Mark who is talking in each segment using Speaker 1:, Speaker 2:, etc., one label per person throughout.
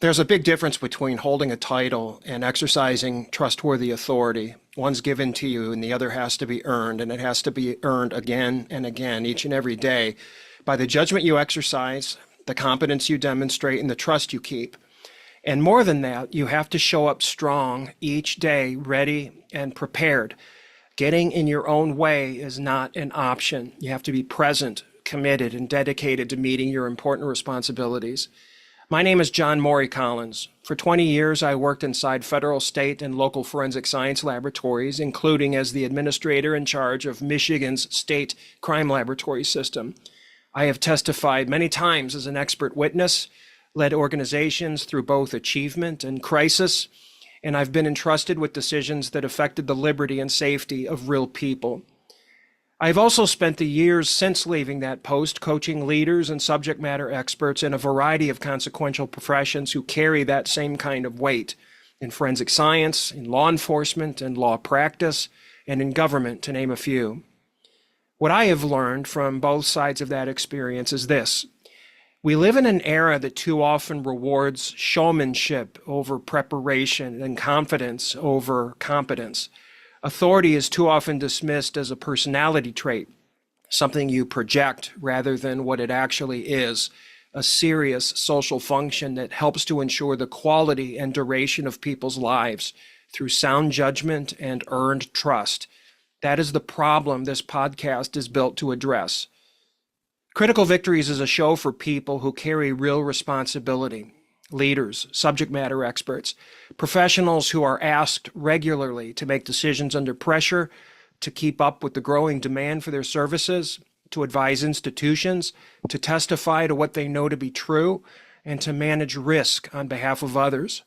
Speaker 1: There's a big difference between holding a title and exercising trustworthy authority. One's given to you and the other has to be earned, and it has to be earned again and again, each and every day, by the judgment you exercise, the competence you demonstrate, and the trust you keep. And more than that, you have to show up strong each day, ready and prepared. Getting in your own way is not an option. You have to be present, committed, and dedicated to meeting your important responsibilities. My name is Morrey Collins. For 20 years, I worked inside federal, state, and local forensic science laboratories, including as the administrator in charge of Michigan's state crime laboratory system. I have testified many times as an expert witness, led organizations through both achievement and crisis, and I've been entrusted with decisions that affected the liberty and safety of real people. I've also spent the years since leaving that post coaching leaders and subject matter experts in a variety of consequential professions who carry that same kind of weight in forensic science, in law enforcement and law practice, and in government, to name a few. What I have learned from both sides of that experience is this. We live in an era that too often rewards showmanship over preparation and confidence over competence. Authority is too often dismissed as a personality trait, something you project rather than what it actually is, a serious social function that helps to ensure the quality and duration of people's lives through sound judgment and earned trust. That is the problem this podcast is built to address. Critical Victories is a show for people who carry real responsibility, leaders, subject matter experts, professionals who are asked regularly to make decisions under pressure, to keep up with the growing demand for their services, to advise institutions, to testify to what they know to be true, and to manage risk on behalf of others.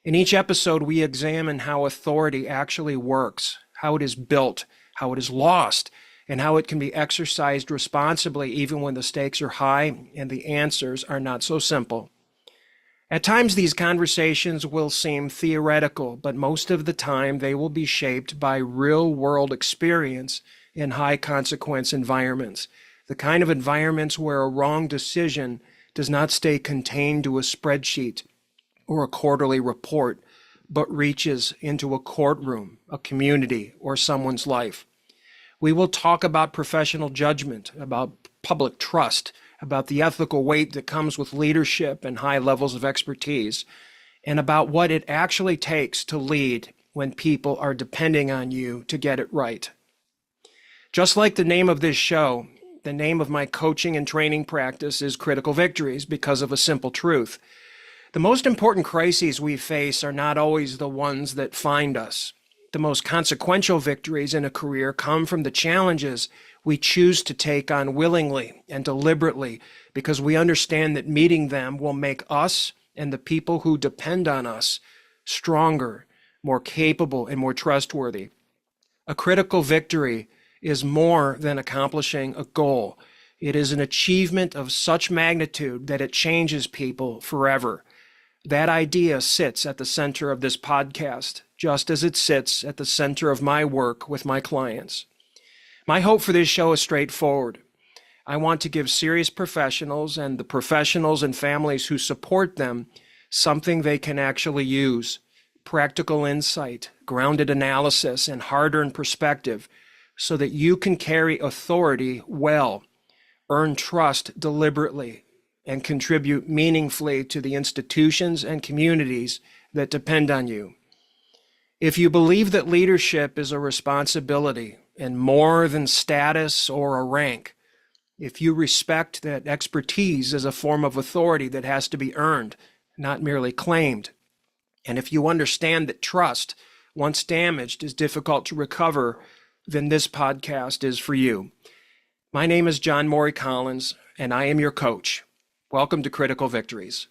Speaker 1: In each episode, we examine how authority actually works, how it is built, how it is lost, and how it can be exercised responsibly even when the stakes are high and the answers are not so simple. At times, these conversations will seem theoretical, but most of the time they will be shaped by real-world experience in high-consequence environments, the kind of environments where a wrong decision does not stay contained to a spreadsheet or a quarterly report, but reaches into a courtroom, a community, or someone's life. We will talk about professional judgment, about public trust, about the ethical weight that comes with leadership and high levels of expertise, and about what it actually takes to lead when people are depending on you to get it right. Just like the name of this show, the name of my coaching and training practice is Critical Victories because of a simple truth. The most important crises we face are not always the ones that find us. The most consequential victories in a career come from the challenges we choose to take on willingly and deliberately because we understand that meeting them will make us and the people who depend on us stronger, more capable, and more trustworthy. A critical victory is more than accomplishing a goal. It is an achievement of such magnitude that it changes people forever. That idea sits at the center of this podcast, just as it sits at the center of my work with my clients. My hope for this show is straightforward. I want to give serious professionals and the professionals and families who support them something they can actually use, practical insight, grounded analysis, and hard-earned perspective so that you can carry authority well, earn trust deliberately, and contribute meaningfully to the institutions and communities that depend on you. If you believe that leadership is a responsibility and more than status or a rank, if you respect that expertise is a form of authority that has to be earned, not merely claimed, and if you understand that trust, once damaged, is difficult to recover, then this podcast is for you. My name is Morrey Collins, and I am your coach. Welcome to Critical Victories.